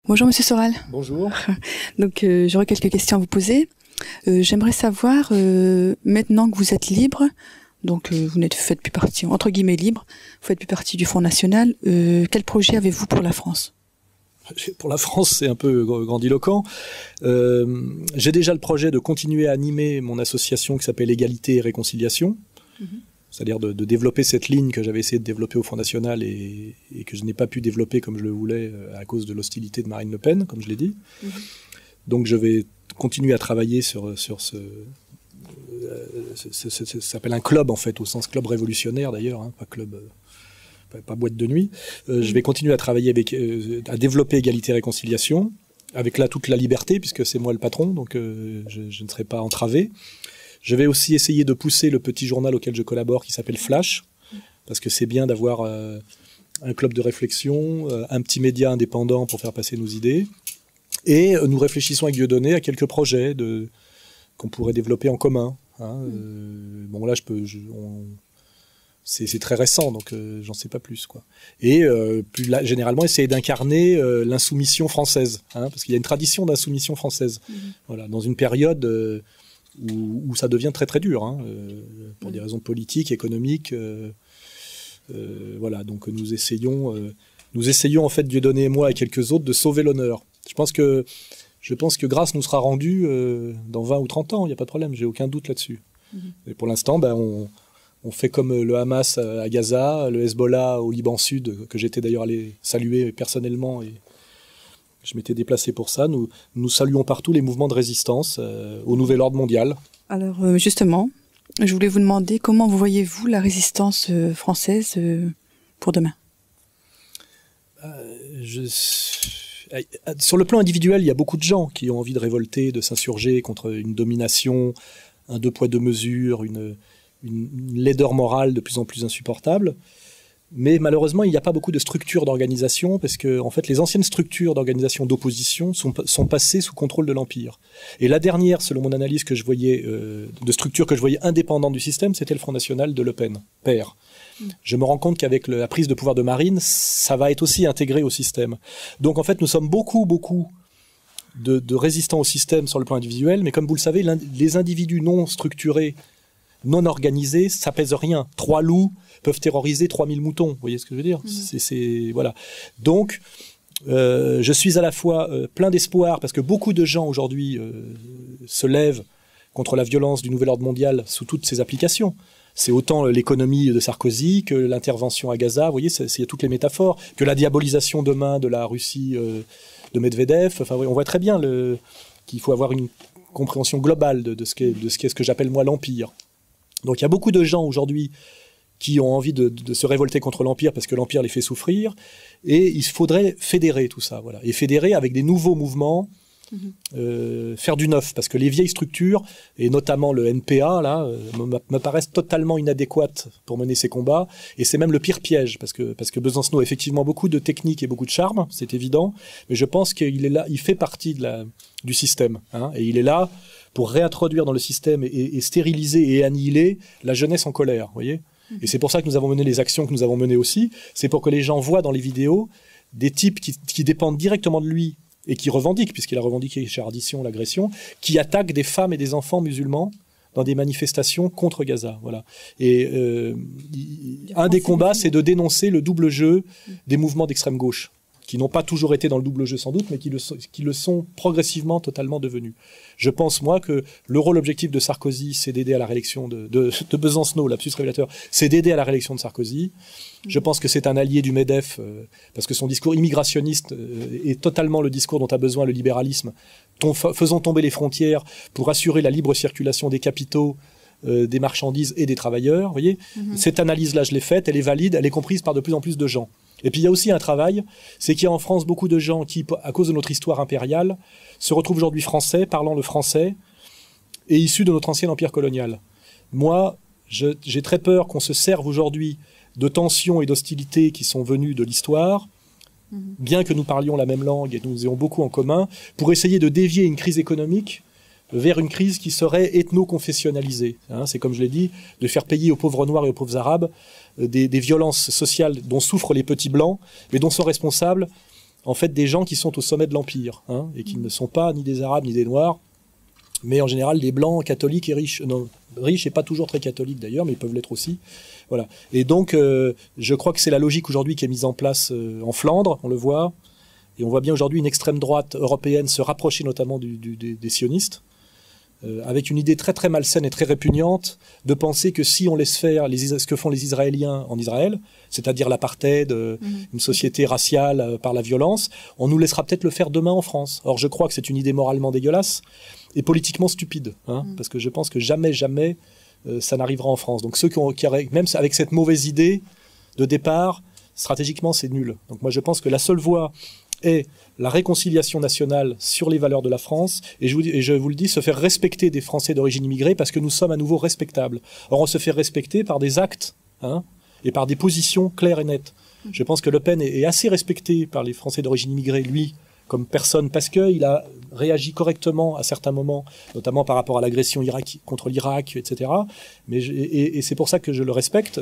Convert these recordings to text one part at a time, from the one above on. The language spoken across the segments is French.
Bonjour Monsieur Soral. Bonjour. Donc j'aurais quelques questions à vous poser. J'aimerais savoir, maintenant que vous êtes libre, donc vous faites plus partie, entre guillemets libre, vous faites plus partie du Front National, quel projet avez-vous pour la France ? Pour la France, c'est un peu grandiloquent. J'ai déjà le projet de continuer à animer mon association qui s'appelle Égalité et Réconciliation. C'est-à-dire de développer cette ligne que j'avais essayé de développer au Front National et que je n'ai pas pu développer comme je le voulais à cause de l'hostilité de Marine Le Pen, comme je l'ai dit. Donc je vais continuer à travailler sur ça s'appelle un club en fait, au sens club révolutionnaire d'ailleurs, hein, pas club, pas boîte de nuit. Je vais continuer à travailler à développer Égalité et Réconciliation, avec là toute la liberté, puisque c'est moi le patron, donc je ne serai pas entravé. Je vais aussi essayer de pousser le petit journal auquel je collabore qui s'appelle Flash, parce que c'est bien d'avoir un club de réflexion, un petit média indépendant pour faire passer nos idées. Et nous réfléchissons avec Dieudonné à quelques projets qu'on pourrait développer en commun. Hein. Bon là, c'est très récent, donc j'en sais pas plus, quoi. Et plus là, généralement, essayer d'incarner l'insoumission française, hein, parce qu'il y a une tradition d'insoumission française. Voilà, dans une période où ça devient très très dur, hein, pour des raisons politiques, économiques. Voilà, donc nous essayons en fait, Dieudonné et moi et quelques autres, de sauver l'honneur. Je pense que grâce nous sera rendue dans 20 ou 30 ans, il n'y a pas de problème, j'ai aucun doute là-dessus. Et pour l'instant, on fait comme le Hamas à Gaza, le Hezbollah au Liban Sud, que j'étais d'ailleurs allé saluer personnellement, et je m'étais déplacé pour ça. Nous saluons partout les mouvements de résistance au nouvel ordre mondial. Alors justement, je voulais vous demander comment vous voyez-vous la résistance française pour demain ? Sur le plan individuel, il y a beaucoup de gens qui ont envie de révolter, de s'insurger contre une domination, un deux poids deux mesures, une laideur morale de plus en plus insupportable. Mais malheureusement, il n'y a pas beaucoup de structures d'organisation, parce que en fait, les anciennes structures d'organisation d'opposition sont passées sous contrôle de l'Empire. Et la dernière, selon mon analyse que je voyais, de structure que je voyais indépendante du système, c'était le Front National de Le Pen, père. Je me rends compte qu'avec la prise de pouvoir de Marine, ça va être aussi intégré au système. Donc en fait, nous sommes beaucoup de résistants au système sur le plan individuel, mais comme vous le savez, les individus non structurés, non organisés, ça pèse rien. 3 loups peuvent terroriser 3000 moutons. Vous voyez ce que je veux dire ? Voilà. Donc, je suis à la fois plein d'espoir, parce que beaucoup de gens aujourd'hui se lèvent contre la violence du nouvel ordre mondial sous toutes ses applications. C'est autant l'économie de Sarkozy que l'intervention à Gaza. Vous voyez, il y a toutes les métaphores. Que la diabolisation demain de la Russie de Medvedev. Enfin, on voit très bien qu'il faut avoir une compréhension globale de ce qu'est ce que j'appelle moi l'Empire. Donc il y a beaucoup de gens aujourd'hui qui ont envie de se révolter contre l'Empire parce que l'Empire les fait souffrir, et il faudrait fédérer tout ça, voilà, et fédérer avec des nouveaux mouvements, faire du neuf, parce que les vieilles structures, et notamment le NPA, là, me paraissent totalement inadéquates pour mener ces combats, et c'est même le pire piège, parce que Besancenot a effectivement beaucoup de technique et beaucoup de charme, c'est évident, mais je pense qu'il est là, il fait partie du système, hein, et il est là pour réintroduire dans le système et stériliser et annihiler la jeunesse en colère, vous voyez ? Et c'est pour ça que nous avons mené les actions que nous avons menées aussi. C'est pour que les gens voient dans les vidéos des types qui dépendent directement de lui et qui revendiquent, puisqu'il a revendiqué chez Ardisson l'agression, qui attaquent des femmes et des enfants musulmans dans des manifestations contre Gaza. Voilà. Et un des combats, c'est de dénoncer le double jeu des mouvements d'extrême gauche, qui n'ont pas toujours été dans le double jeu sans doute, mais qui le sont progressivement totalement devenus. Je pense, moi, que le rôle objectif de Sarkozy, c'est d'aider à la réélection de Besancenot, lapsus révélateur, c'est d'aider à la réélection de Sarkozy. Je pense que c'est un allié du MEDEF, parce que son discours immigrationniste est totalement le discours dont a besoin le libéralisme. Faisons tomber les frontières pour assurer la libre circulation des capitaux, des marchandises et des travailleurs. Vous voyez, cette analyse-là, je l'ai faite, elle est valide, elle est comprise par de plus en plus de gens. Et puis il y a aussi un travail, c'est qu'il y a en France beaucoup de gens qui, à cause de notre histoire impériale, se retrouvent aujourd'hui français, parlant le français, et issus de notre ancien empire colonial. Moi, j'ai très peur qu'on se serve aujourd'hui de tensions et d'hostilités qui sont venues de l'histoire, bien que nous parlions la même langue et que nous ayons beaucoup en commun, pour essayer de dévier une crise économique vers une crise qui serait ethno-confessionnalisée. Hein, c'est comme je l'ai dit, de faire payer aux pauvres noirs et aux pauvres arabes des violences sociales dont souffrent les petits blancs, mais dont sont responsables en fait des gens qui sont au sommet de l'Empire, hein, et qui ne sont pas ni des Arabes ni des Noirs, mais en général des Blancs, catholiques et riches. Non, riches et pas toujours très catholiques d'ailleurs, mais ils peuvent l'être aussi. Voilà. Et donc, je crois que c'est la logique aujourd'hui qui est mise en place en Flandre, on le voit. Et on voit bien aujourd'hui une extrême droite européenne se rapprocher notamment des sionistes, avec une idée très très malsaine et très répugnante de penser que si on laisse faire ce que font les Israéliens en Israël, c'est-à-dire l'apartheid, une société raciale par la violence, on nous laissera peut-être le faire demain en France. Or, je crois que c'est une idée moralement dégueulasse et politiquement stupide, hein, parce que je pense que jamais ça n'arrivera en France. Donc ceux qui auraient, même avec cette mauvaise idée de départ, stratégiquement c'est nul. Donc moi je pense que la seule voie est la réconciliation nationale sur les valeurs de la France, et je vous le dis, se faire respecter des Français d'origine immigrée, parce que nous sommes à nouveau respectables. Or, on se fait respecter par des actes, hein, et par des positions claires et nettes. Je pense que Le Pen est assez respecté par les Français d'origine immigrée, lui, comme personne, parce qu'il a réagi correctement à certains moments, notamment par rapport à l'agression contre l'Irak, etc. Et c'est pour ça que je le respecte.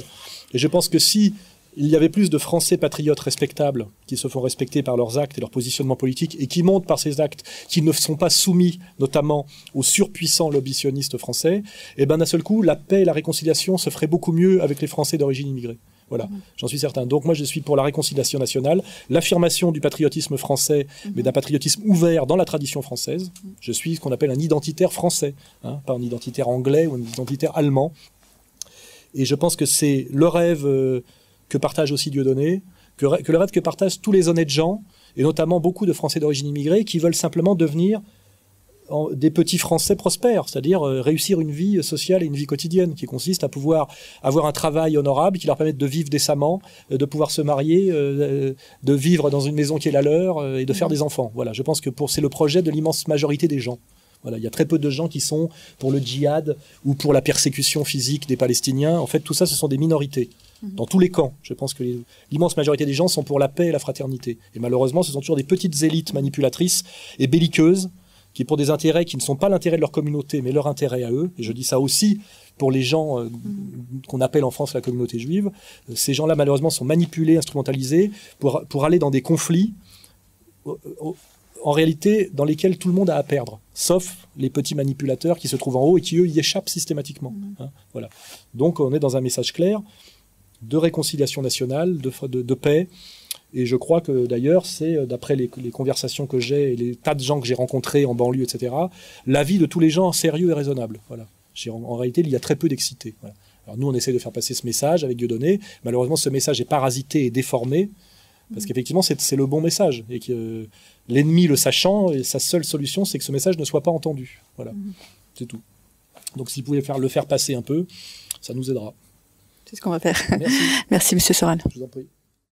Et je pense que si il y avait plus de Français patriotes respectables qui se font respecter par leurs actes et leur positionnement politique et qui montrent par ces actes qu'ils ne sont pas soumis notamment aux surpuissants lobbies sionistes français, et ben d'un seul coup, la paix et la réconciliation se feraient beaucoup mieux avec les Français d'origine immigrée. Voilà, j'en suis certain. Donc moi, je suis pour la réconciliation nationale, l'affirmation du patriotisme français, mais d'un patriotisme ouvert dans la tradition française. Je suis ce qu'on appelle un identitaire français, hein, pas un identitaire anglais ou un identitaire allemand. Et je pense que c'est le rêve que partage aussi Dieudonné, que le rêve que partagent tous les honnêtes gens, et notamment beaucoup de Français d'origine immigrée, qui veulent simplement devenir des petits Français prospères, c'est-à-dire réussir une vie sociale et une vie quotidienne, qui consiste à pouvoir avoir un travail honorable, qui leur permette de vivre décemment, de pouvoir se marier, de vivre dans une maison qui est la leur, et de faire des enfants. Voilà, je pense que c'est le projet de l'immense majorité des gens. Voilà, il y a très peu de gens qui sont pour le djihad ou pour la persécution physique des Palestiniens. En fait, tout ça, ce sont des minorités. Dans tous les camps, je pense que l'immense majorité des gens sont pour la paix et la fraternité. Et malheureusement, ce sont toujours des petites élites manipulatrices et belliqueuses qui, pour des intérêts qui ne sont pas l'intérêt de leur communauté, mais leur intérêt à eux, et je dis ça aussi pour les gens qu'on appelle en France la communauté juive, ces gens-là, malheureusement, sont manipulés, instrumentalisés pour aller dans des conflits en réalité, dans lesquels tout le monde a à perdre, sauf les petits manipulateurs qui se trouvent en haut et qui, eux, y échappent systématiquement. Hein, voilà. Donc, on est dans un message clair de réconciliation nationale, de paix, et je crois que, d'ailleurs, c'est, d'après les conversations que j'ai et les tas de gens que j'ai rencontrés en banlieue, etc., l'avis de tous les gens sérieux et raisonnable. Voilà. En réalité, il y a très peu d'excités. Voilà. Alors, nous, on essaie de faire passer ce message avec Dieudonné. Malheureusement, ce message est parasité et déformé, parce qu'effectivement, c'est le bon message, et que l'ennemi le sachant, et sa seule solution, c'est que ce message ne soit pas entendu. Voilà, c'est tout. Donc, si vous pouvez le faire passer un peu, ça nous aidera. C'est ce qu'on va faire. Merci. Merci, Monsieur Soral. Je vous en prie.